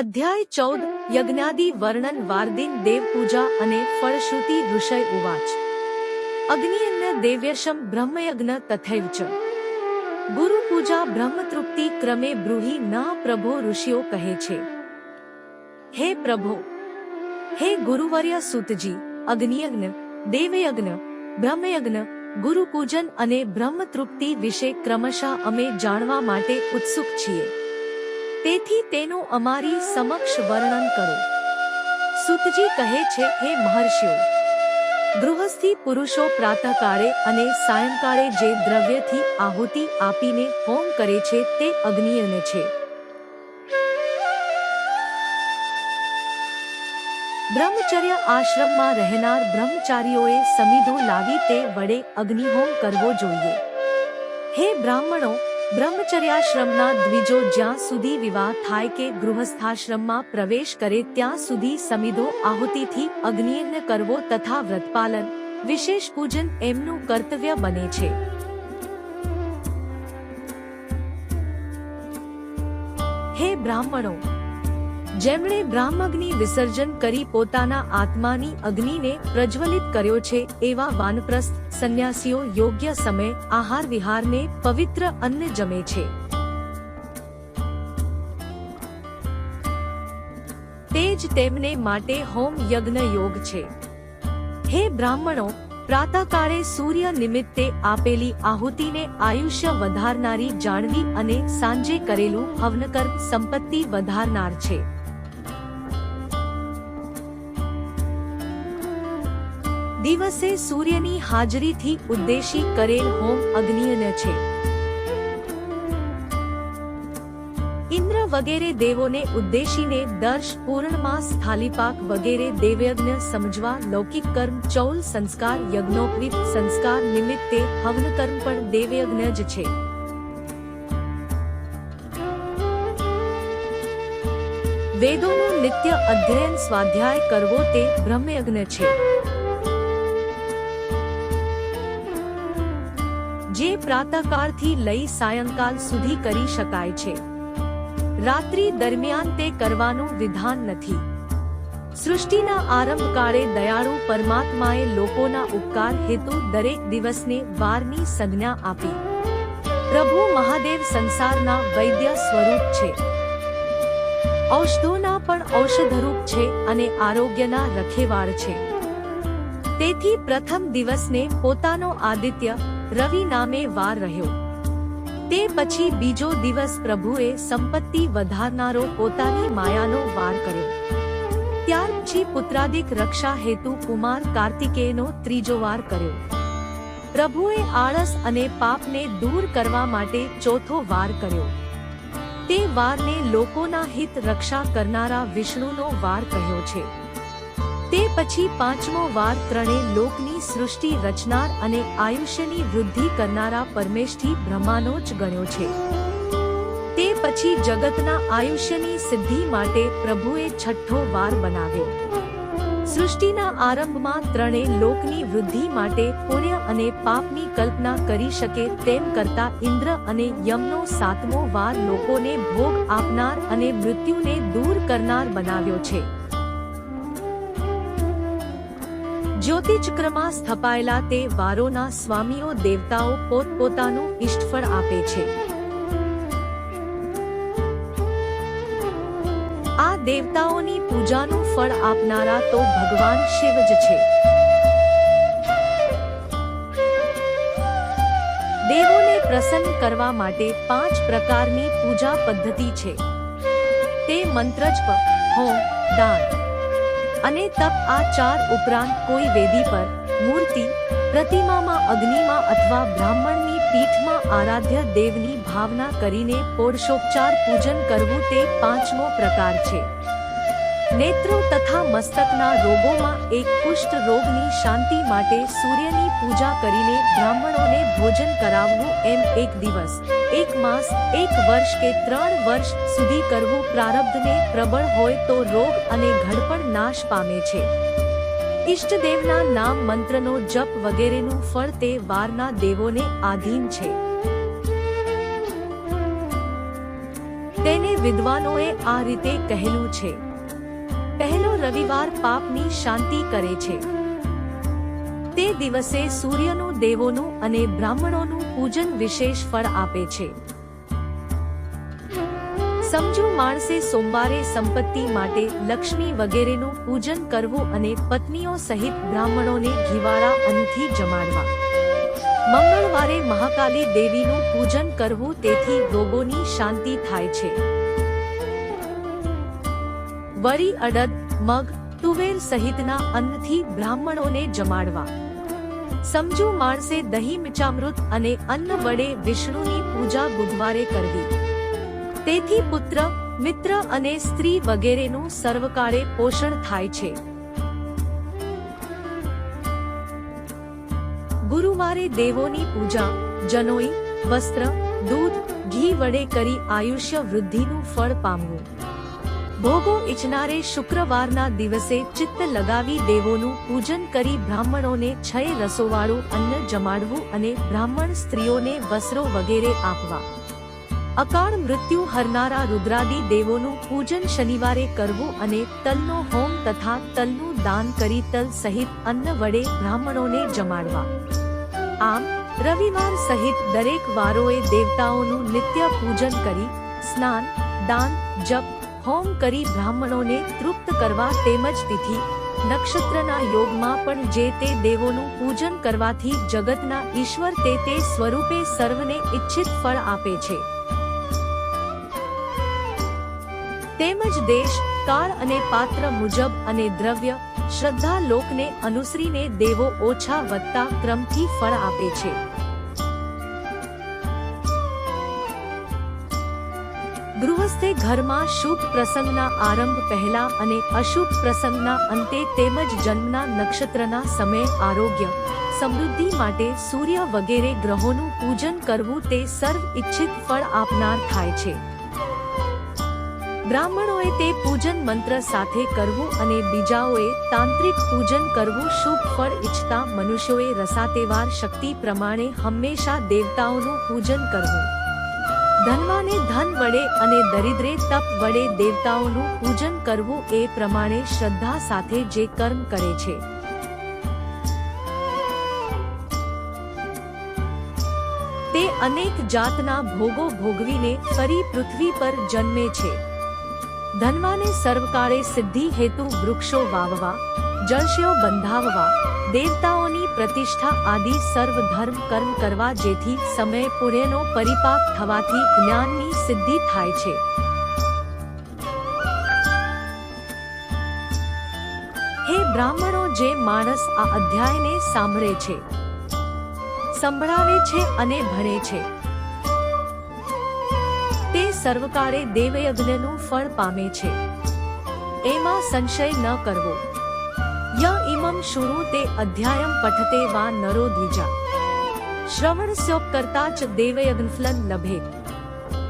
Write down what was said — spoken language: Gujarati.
અધ્યાય 14 યજ્ઞાદિ વર્ણન વાર્દિન દેવ પૂજા અને ફળશ્રુતિ ઋષય ઉવાચ અગ્નિયજ્ઞ દેવ્યશમ બ્રહ્મયજ્ઞ તથૈવ ચ ગુરુ પૂજા બ્રહ્મતૃપ્તિ ક્રમે બ્રૂહિ ના પ્રભો ઋષિઓ કહે છે, હે પ્રભો, હે ગુરુવર્ય સુતજી, અગ્નિયજ્ઞ, દેવયજ્ઞ, બ્રહ્મયજ્ઞ, ગુરુ પૂજન અને બ્રહ્મતૃપ્તિ વિશે ક્રમશઃ અમે જાણવા માટે ઉત્સુક છીએ. તેથી તેનું અમારી સમક્ષ વર્ણન કરો. સુતજી કહે છે, હે મહર્ષિઓ, ગૃહસ્થી પુરુષો પ્રાતઃકાળે અને સાયંકાળે જે દ્રવ્યથી આહુતિ આપીને હોમ કરે છે તે અગ્નિયજ્ઞ છે. બ્રહ્મચર્ય આશ્રમમાં રહેનાર બ્રહ્મચારીઓએ સમિધો લાવી તે વડે અગ્નિહોમ કરવો જોઈએ. હે બ્રાહ્મણો, બ્રહ્મચર્યાશ્રમના દ્વિજો જ્યાં સુધી વિવાહ થાય કે ગૃહસ્થાશ્રમમાં પ્રવેશ કરે ત્યાં સુધી સમિધો આહુતિથી અગ્નિયજ્ઞ કરવો તથા વ્રતપાલન, વિશેષ પૂજન એમનું કર્તવ્ય બને છે. હે બ્રાહ્મણો, જેમણે બ્રાહ્મગ્નિ વિસર્જન કરી પોતાના આત્માની અગ્નિને પ્રજ્વલિત કર્યો છે એવા વાનપ્રસ્થ સંન્યાસીઓ યોગ્ય સમય આહાર વિહારને પવિત્ર અન્ન જમે છે. તે જ તેમને માટે હોમ યજ્ઞ યોગ છે. હે બ્રાહ્મણો, પ્રાતઃકાળે સૂર્ય નિમિત્તે આપેલી આહુતિને આયુષ્ય વધારનારી જાણવી અને સાંજે કરેલું હવનકર્મ સંપત્તિ વધારનાર છે. દિવસે સૂર્યની હાજરીથી ઉદ્દેશી કરેલ હોમ અગ્નિયજ્ઞ છે. ઇન્દ્ર વગેરે દેવોને ઉદ્દેશીને દર્શ, પૂર્ણમાસ, થાલીપાક વગેરે દેવયજ્ઞ સમજવા લૌકિક કર્મ, ચૌલ સંસ્કાર, યજ્ઞોપવિત સંસ્કાર નિમિત્તે હવનકર્મ પણ દેવયજ્ઞ જ છે. વેદોનું નિત્ય અધ્યયન સ્વાધ્યાય કરવો તે બ્રહ્મયજ્ઞ છે. જે પ્રાતઃકાળથી લઈ સાયંકાળ સુધી કરી શકાય છે. રાત્રિ દરમિયાન તે કરવાનું વિધાન નથી. સૃષ્ટિના આરંભકાળે દયાળુ પરમાત્માએ લોકોના ઉપકાર હેતુ દરેક દિવસને વારની સંજ્ઞા આપી. પ્રભુ મહાદેવ સંસારના વૈદ્ય સ્વરૂપ છે. ઔષધોના પણ ઔષધરૂપ છે અને આરોગ્યના રખેવાળ છે. તેથી પ્રથમ દિવસને પોતાનો આદિત્ય રવિ નામે વાર રહ્યો. તે પછી બીજો દિવસ પ્રભુએ સંપત્તિ વધારનારો પોતાની માયાનો વાર કર્યો. ત્યાર પછી પુત્રાદિક રક્ષા હેતુ કુમાર કાર્તિકેયનો ત્રીજો વાર કર્યો. પ્રભુએ આળસ અને પાપને દૂર કરવા માટે ચોથો વાર કર્યો. તે વારને લોકોના હિત રક્ષા કરનારા વિષ્ણુનો વાર કહ્યો છે. તે પછી પાંચમો વાર ત્રણેય લોકની સૃષ્ટિ રચનાર અને આયુષ્યની વૃદ્ધિ કરનારા પરમેષ્ઠી બ્રહ્માનો જ ગણ્યો છે. તે પછી જગતના આયુષ્યની સિદ્ધિ માટે પ્રભુએ છઠ્ઠો વાર બનાવ્યો. સૃષ્ટિના આરંભમાં ત્રણેય લોકની વૃદ્ધિ માટે પુણ્ય અને પાપની કલ્પના કરી શકે તેમ કરતા ઇન્દ્ર અને યમનો સાતમો વાર લોકોને ભોગ આપનાર અને મૃત્યુને દૂર કરનાર બનાવ્યો છે. જ્યોતિચક્રમાં સ્થપાયેલા તે વારોના સ્વામીઓ દેવતાઓ પોતપોતાનું ઇષ્ટફળ આપે છે. આ દેવતાઓની પૂજાનું ફળ આપનારા તો ભગવાન શિવ જ છે. દેવોને પ્રસન્ન કરવા માટે 5 પ્રકારની પૂજા પદ્ધતિ છે. તે મંત્રજપ, હોમ, દાન અને તપ. આ 4 ઉપરાંત કોઈ વેદી પર, મૂર્તિ, પ્રતિમામાં, અગ્નિમાં અથવા બ્રાહ્મણની પીઠમાં આરાધ્ય દેવની ભાવના કરીને પોષોપચાર પૂજન કરવું તે 5મો પ્રકાર છે. નેત્રો તથા મસ્તકના રોગોમાં એક કુષ્ઠ રોગની શાંતિ માટે સૂર્યની પૂજા કરીને બ્રાહ્મણોને ભોજન કરાવવું એમ 1 દિવસ, 1 માસ, 1 વર્ષ કે 3 વર્ષ સુધી કરવું પ્રારબ્ધને પ્રબળ હોય તો રોગ અને ઘડપણ નાશ પામે છે. ઇષ્ટદેવના નામ મંત્રનો જપ વગેરેનું ફળ તે વારના દેવોને આધીન છે. તેને વિદ્વાનોએ આ રીતે કહેલું છે: પહેલો રવિવાર પાપની શાંતિ કરે છે. તે દિવસે સૂર્યનું, દેવોનું અને બ્રાહ્મણોનું પૂજન વિશેષ ફળ આપે છે. સમજુ માણસે સોમવારે સંપત્તિ માટે લક્ષ્મી વગેરેનું પૂજન કરવું અને પત્નીઓ સહિત બ્રાહ્મણોને ઘીવાળા અન્નથી જમાડવા. મંગળવારે મહાકાલી દેવીનું પૂજન કરવું, તેથી રોગોની શાંતિ થાય છે. વળી અડદ, મગ, તુવેર સહિતના અન્નથી બ્રાહ્મણોને જમાડવા. સમજુ માણસે દહીં, મિચામૃત અને અન્ન વડે વિષ્ણુની પૂજા બુધવારે કરવી. તેથી પુત્ર, મિત્ર અને સ્ત્રી વગેરેનું સર્વકાળે પોષણ થાય છે. ગુરુવારે દેવોની પૂજા, જનોઈ, વસ્ત્ર, દૂધ, ઘી વડે કરી આયુષ્ય વૃદ્ધિનું ફળ પામવું. ભોગો ઈચ્છનારે શુક્રવારના દિવસે ચિત્ત લગાવી દેવોનું પૂજન કરી બ્રાહ્મણોને 6 રસોવાળું અન્ન જમાડવું અને બ્રાહ્મણ સ્ત્રીઓને વસ્ત્રો વગેરે આપવા. અકાળ મૃત્યુ હરનારા રુદ્રાદિ દેવોનું પૂજન શનિવારે કરવું અને તલનો હોમ તથા તલનું દાન કરી તલ સહિત અન્ન વડે બ્રાહ્મણોને જમાડવા. આમ રવિવાર સહિત દરેક વારોએ દેવતાઓનું નિત્ય પૂજન કરી, સ્નાન, દાન, જપ, હોમ કરી બ્રાહ્મણોને તૃપ્ત કરવા તેમજ તિથિ, નક્ષત્રના યોગમાં પણ જે તે દેવોનું પૂજન કરવાથી જગતના ઈશ્વર તે સ્વરૂપે સર્વને ઈચ્છિત ફળ આપે છે. તેમજ દેશ, કાળ અને પાત્ર મુજબ અને દ્રવ્ય, શ્રદ્ધા લોકને અનુસરીને દેવો ઓછા વધતા ક્રમથી ફળ આપે છે. ગૃહસ્થે ઘરમાં શુભ પ્રસંગના આરંભ પહેલા અને અશુભ પ્રસંગના અંતે તેમજ જન્મના નક્ષત્રના સમયે આરોગ્ય, સમૃદ્ધિ માટે સૂર્ય વગેરે ગ્રહોનું પૂજન કરવું તે સર્વ ઈચ્છિત ફળ આપનાર થાય છે. બ્રાહ્મણોએ તે પૂજન મંત્ર સાથે કરવું અને બીજાઓએ તાંત્રિક પૂજન કરવું. શુભ ફળ ઈચ્છતા મનુષ્યોએ રસાતેવાર શક્તિ પ્રમાણે હંમેશા દેવતાઓનું પૂજન કરવું. ધનવાને ધન વડે અને દરિદ્રે તપ વડે દેવતાઓનું પૂજન કરવું. એ પ્રમાણે શ્રદ્ધા સાથે જે કર્મ કરે છે તે અનેક જાતના ભોગો ભોગવીને ફરી પૃથ્વી પર જન્મે છે. ધનવાને સર્વકાળે સિદ્ધિ હેતુ વૃક્ષો વાવવા, જળશયો બંધાવવા, દેવતાઓની પ્રતિષ્ઠા આદિ સર્વ ધર્મ કર્મ કરવા, જેથી સમય પુણ્યનો પરિપાક થવાથી જ્ઞાનની સિદ્ધિ થાય છે. હે બ્રાહ્મણો, જે માણસ આ અધ્યાયને સાંભળે છે, સંભળાવે છે અને ભણે છે તે સર્વકાળે દેવયજ્ઞનું ફળ પામે છે. એમાં સંશય ન કરવો. ય ઇમં શૃણુ તે અધ્યાયમ પઠતે વા નરો દ્વિજા શ્રવણસ્યોપકર્તા ચ દેવયજ્ઞફલં લભેત.